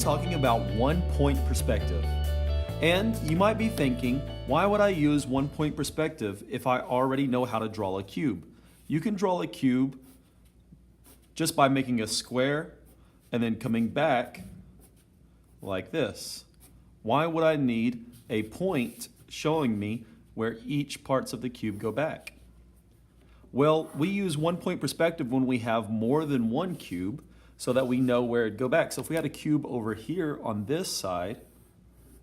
talking about 1-point perspective. And you might be thinking, why would I use 1-point perspective if I already know how to draw a cube? You can draw a cube just by making a square and then coming back like this. Why would I need a point showing me where each parts of the cube go back? Well, we use 1-point perspective when we have more than one cube so that we know where it'd go back. So if we had a cube over here on this side,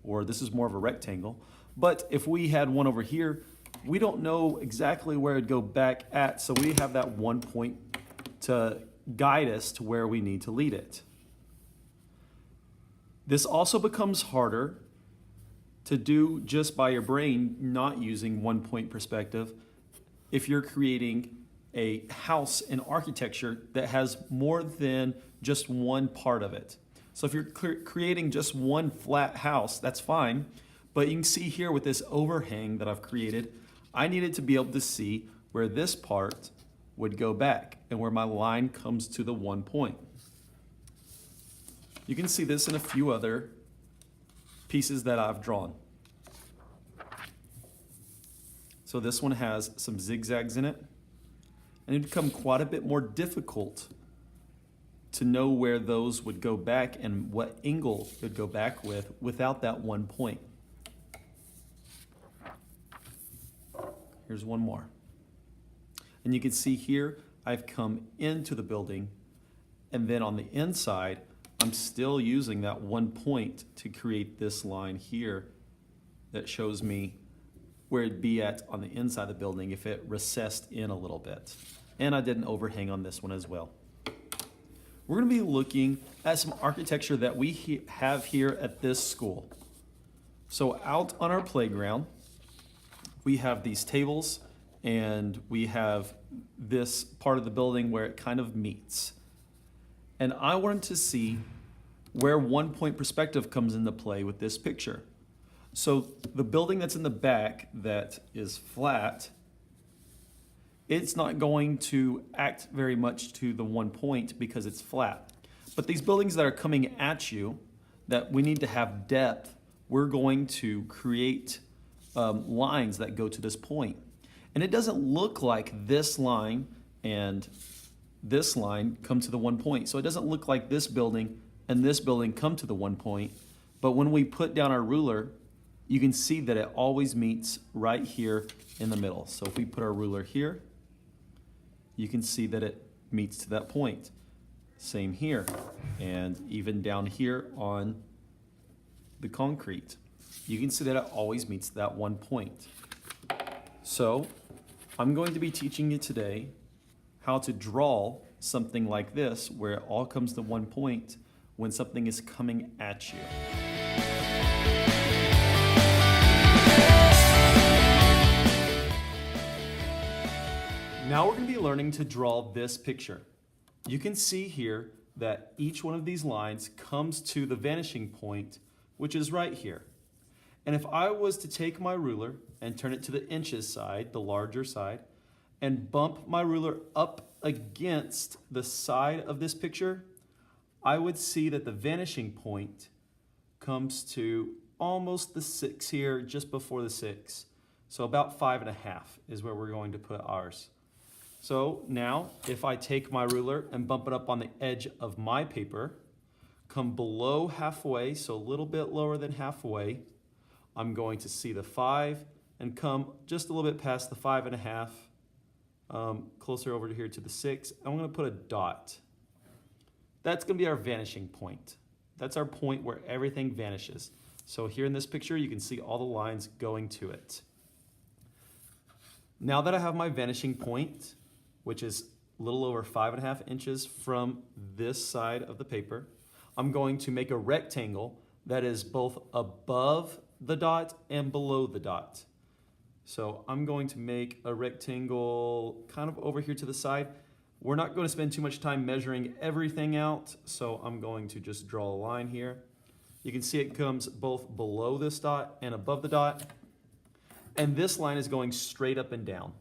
or this is more of a rectangle, but if we had one over here, we don't know exactly where it'd go back at, so we have that 1 point to guide us to where we need to lead it. This also becomes harder to do just by your brain, not using 1-point perspective, if you're creating a house in architecture that has more than just one part of it. So if you're creating just one flat house, that's fine, but you can see here with this overhang that I've created, I needed to be able to see where this part would go back and where my line comes to the 1 point. You can see this in a few other pieces that I've drawn. So this one has some zigzags in it, and it'd become quite a bit more difficult to know where those would go back and what angle it would go back with without that 1 point. Here's one more. And you can see here, I've come into the building, and then on the inside, I'm still using that 1 point to create this line here that shows me where it'd be at on the inside of the building if it recessed in a little bit. And I did an overhang on this one as well. We're going to be looking at some architecture that we have here at this school. So out on our playground, we have these tables and we have this part of the building where it kind of meets. And I wanted to see where 1-point perspective comes into play with this picture. So the building that's in the back that is flat, it's not going to act very much to the 1 point because it's flat. But these buildings that are coming at you, that we need to have depth, we're going to create lines that go to this point. And it doesn't look like this line and this line come to the 1 point. So it doesn't look like this building and this building come to the 1 point. But when we put down our ruler, you can see that it always meets right here in the middle. So if we put our ruler here, you can see that it meets to that point. Same here, and even down here on the concrete. You can see that it always meets that 1 point. So I'm going to be teaching you today how to draw something like this where it all comes to 1 point when something is coming at you. Now we're going to be learning to draw this picture. You can see here that each one of these lines comes to the vanishing point, which is right here. And if I was to take my ruler and turn it to the inches side, the larger side, and bump my ruler up against the side of this picture, I would see that the vanishing point comes to almost the 6 here, just before the 6. So about 5.5 is where we're going to put ours. So now, if I take my ruler and bump it up on the edge of my paper, come below halfway, so a little bit lower than halfway, I'm going to see the 5 and come just a little bit past the 5.5, closer over to here to the 6. I'm going to put a dot. That's going to be our vanishing point. That's our point where everything vanishes. So here in this picture, you can see all the lines going to it. Now that I have my vanishing point, which is a little over 5.5 inches from this side of the paper, I'm going to make a rectangle that is both above the dot and below the dot. So I'm going to make a rectangle kind of over here to the side. We're not going to spend too much time measuring everything out, so I'm going to just draw a line here. You can see it comes both below this dot and above the dot, and this line is going straight up and down.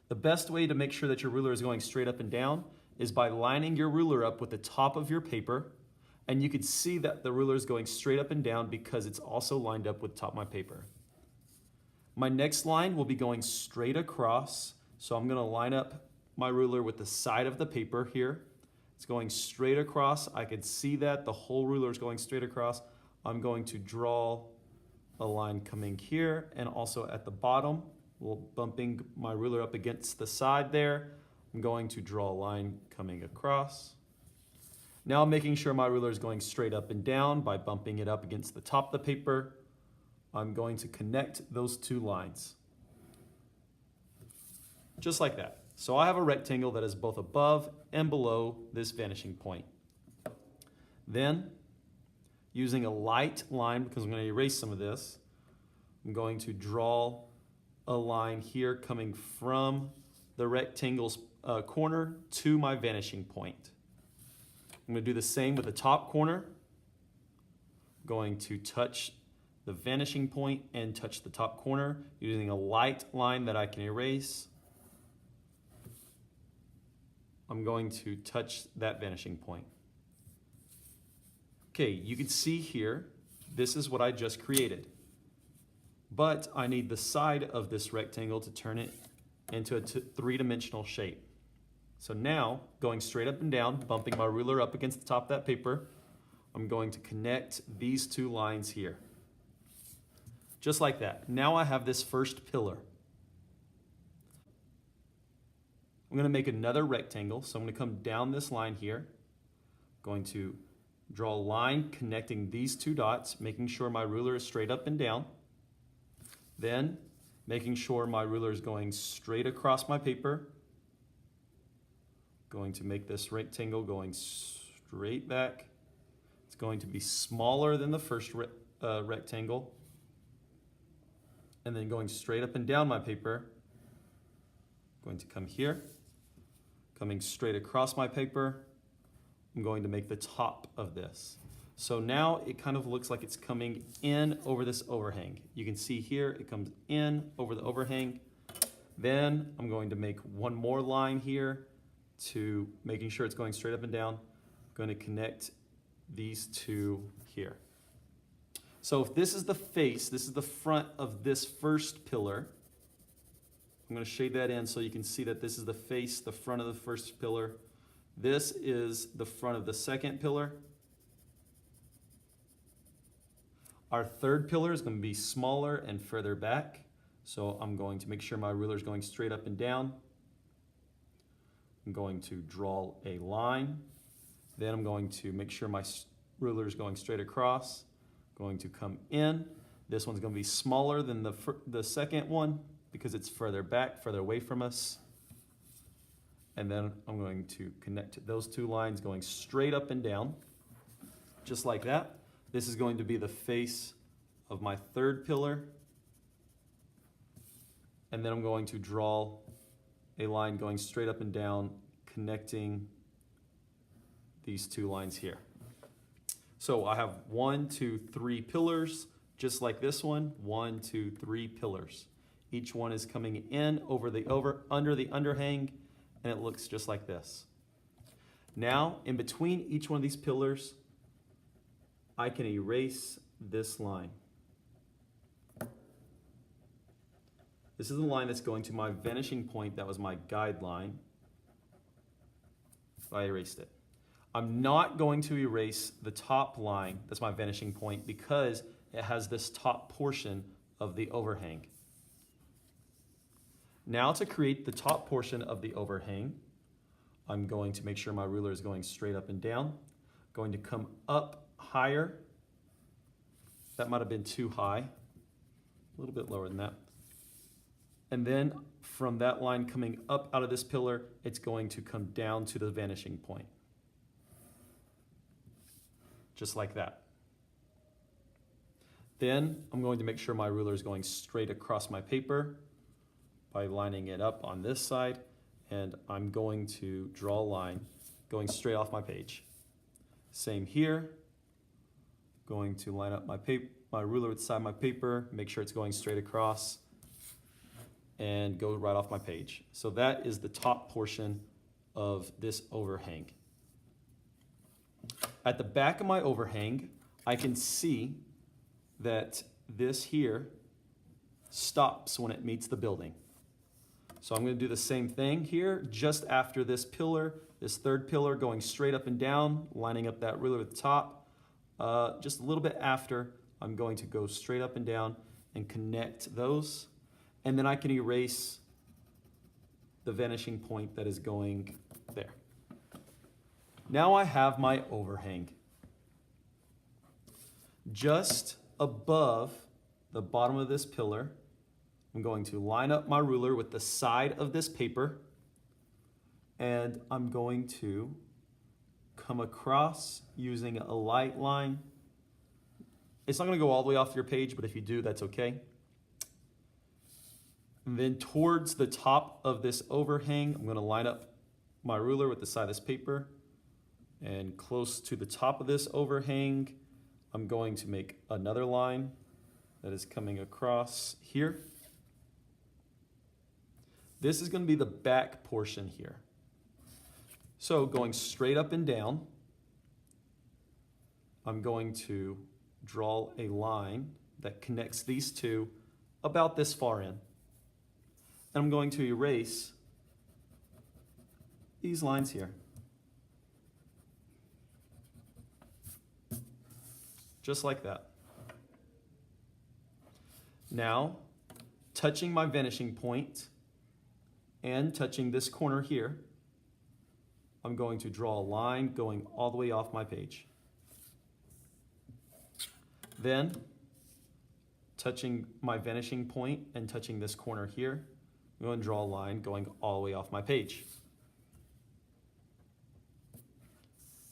The best way to make sure that your ruler is going straight up and down is by lining your ruler up with the top of your paper And you can see that the ruler is going straight up and down because it's also lined up with top of my paper. My next line will be going straight across. So I'm gonna line up my ruler with the side of the paper here. It's going straight across. I can see that the whole ruler is going straight across. I'm going to draw a line coming here and also at the bottom, bumping my ruler up against the side there. I'm going to draw a line coming across. Now I'm making sure my ruler is going straight up and down by bumping it up against the top of the paper. I'm going to connect those two lines. Just like that. So I have a rectangle that is both above and below this vanishing point. Then, using a light line, because I'm going to erase some of this, I'm going to draw a line here coming from the rectangle's corner to my vanishing point. I'm going to do the same with the top corner. I'm going to touch the vanishing point and touch the top corner using a light line that I can erase. I'm going to touch that vanishing point. Okay, you can see here, this is what I just created. But I need the side of this rectangle to turn it into a three-dimensional shape. So now, going straight up and down, bumping my ruler up against the top of that paper, I'm going to connect these two lines here. Just like that. Now I have this first pillar. I'm going to make another rectangle, so I'm going to come down this line here. Going to draw a line connecting these two dots, making sure my ruler is straight up and down. Then, making sure my ruler is going straight across my paper. Going to make this rectangle going straight back. It's going to be smaller than the first rectangle. And then going straight up and down my paper. Going to come here. Coming straight across my paper, I'm going to make the top of this. So now it kind of looks like it's coming in over this overhang. You can see here it comes in over the overhang. Then I'm going to make one more line here to making sure it's going straight up and down. I'm going to connect these two here. So if this is the face, this is the front of this first pillar. I'm going to shade that in so you can see that this is the face, the front of the first pillar. This is the front of the second pillar. Our third pillar is going to be smaller and further back. So I'm going to make sure my ruler is going straight up and down. I'm going to draw a line. Then I'm going to make sure my ruler is going straight across. Going to come in. This one's going to be smaller than the second one, because it's further back, further away from us. And then I'm going to connect those two lines going straight up and down, just like that. This is going to be the face of my third pillar. And then I'm going to draw a line going straight up and down, connecting these two lines here. So I have 1, 2, 3 pillars, just like this one, 1, 2, 3 pillars. Each one is coming in under the underhang, and it looks just like this. Now, in between each one of these pillars, I can erase this line. This is the line that's going to my vanishing point. That was my guideline. I erased it. I'm not going to erase the top line, that's my vanishing point, because it has this top portion of the overhang. Now to create the top portion of the overhang, I'm going to make sure my ruler is going straight up and down. Going to come up higher. That might have been too high. A little bit lower than that. And then from that line coming up out of this pillar, it's going to come down to the vanishing point. Just like that. Then I'm going to make sure my ruler is going straight across my paper by lining it up on this side, and I'm going to draw a line going straight off my page. Same here. Going to line up my ruler with the side of my paper, make sure it's going straight across, and go right off my page. So that is the top portion of this overhang. At the back of my overhang, I can see that this here stops when it meets the building. So I'm going to do the same thing here, just after this pillar, this third pillar going straight up and down, lining up that ruler at the top. Just a little bit after, I'm going to go straight up and down and connect those. And then I can erase the vanishing point that is going there. Now I have my overhang. Just above the bottom of this pillar, I'm going to line up my ruler with the side of this paper, and I'm going to come across using a light line. It's not going to go all the way off your page, but if you do, that's okay. And then towards the top of this overhang, I'm going to line up my ruler with the side of this paper, and close to the top of this overhang, I'm going to make another line that is coming across here. This is going to be the back portion here. So going straight up and down, I'm going to draw a line that connects these two about this far in. And I'm going to erase these lines here. Just like that. Now, touching my vanishing point and touching this corner here, I'm going to draw a line going all the way off my page. Then, touching my vanishing point and touching this corner here, I'm going to draw a line going all the way off my page.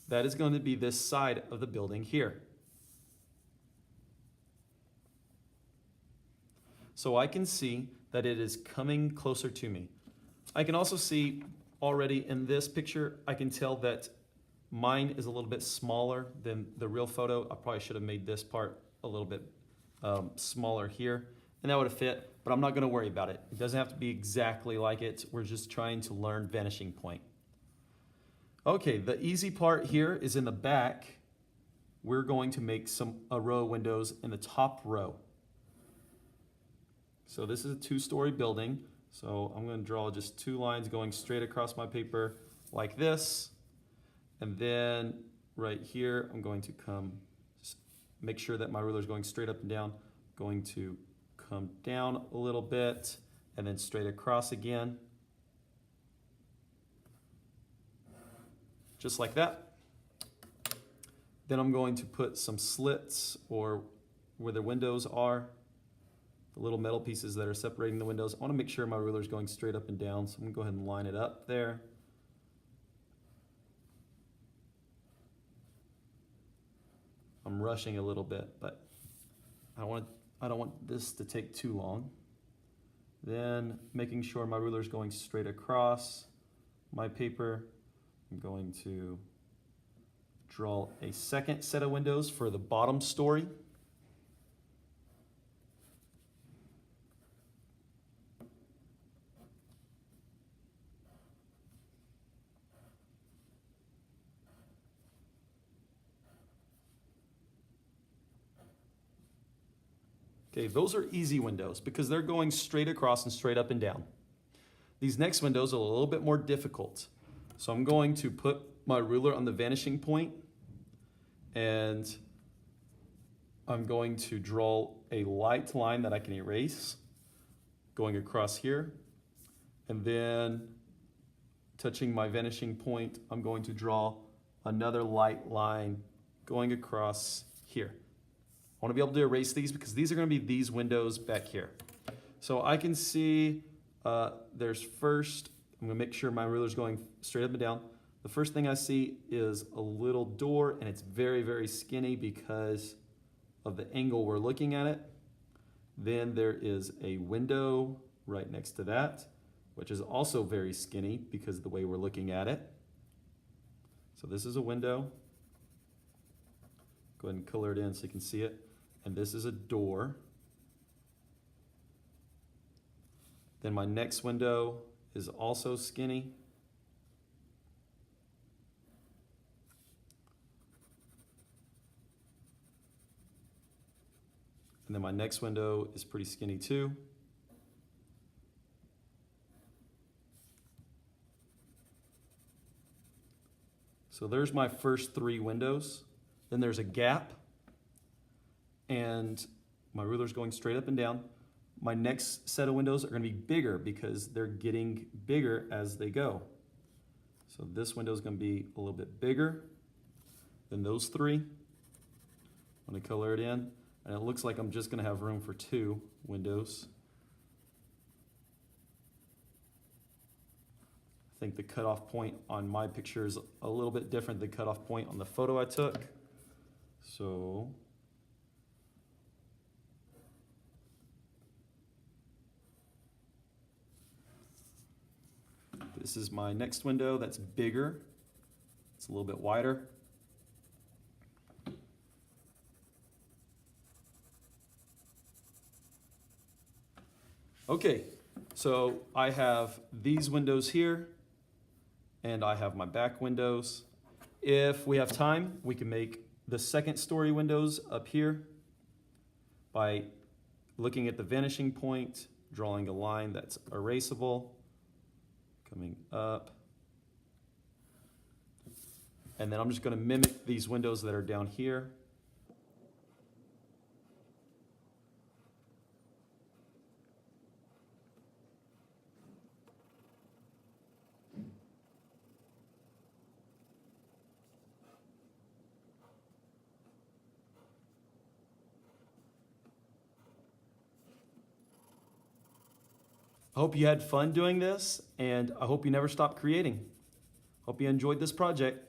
That is going to be this side of the building here. So I can see that it is coming closer to me. I can also see already in this picture, I can tell that mine is a little bit smaller than the real photo. I probably should have made this part a little bit smaller here, and that would have fit, but I'm not going to worry about it. It doesn't have to be exactly like it. We're just trying to learn vanishing point. Okay, the easy part here is in the back. We're going to make a row of windows in the top row. So this is a two-story building. So I'm going to draw just two lines going straight across my paper like this. And then right here, I'm going to just make sure that my ruler is going straight up and down. Going to come down a little bit and then straight across again. Just like that. Then I'm going to put some slits or where the windows are. The little metal pieces that are separating the windows. I want to make sure my ruler is going straight up and down, so I'm going to go ahead and line it up there. I'm rushing a little bit, but I don't want this to take too long. Then making sure my ruler is going straight across my paper, I'm going to draw a second set of windows for the bottom story. Okay, those are easy windows because they're going straight across and straight up and down. These next windows are a little bit more difficult. So I'm going to put my ruler on the vanishing point and I'm going to draw a light line that I can erase going across here. And then touching my vanishing point, I'm going to draw another light line going across here. I want to be able to erase these because these are going to be these windows back here. So I can see there's first, I'm going to make sure my ruler is going straight up and down. The first thing I see is a little door, and it's very, very skinny because of the angle we're looking at it. Then there is a window right next to that, which is also very skinny because of the way we're looking at it. So this is a window. Go ahead and color it in so you can see it. And this is a door. Then my next window is also skinny. And then my next window is pretty skinny too. So there's my first 3 windows. Then there's a gap, and my ruler's going straight up and down. My next set of windows are going to be bigger because they're getting bigger as they go. So this window is going to be a little bit bigger than those 3. I'm going to color it in, and it looks like I'm just going to have room for 2 windows. I think the cutoff point on my picture is a little bit different than the cutoff point on the photo I took. So this is my next window that's bigger. It's a little bit wider. Okay, so I have these windows here, and I have my back windows. If we have time, we can make the second story windows up here by looking at the vanishing point, drawing a line that's erasable, coming up. And then I'm just going to mimic these windows that are down here. I hope you had fun doing this, and I hope you never stop creating. Hope you enjoyed this project.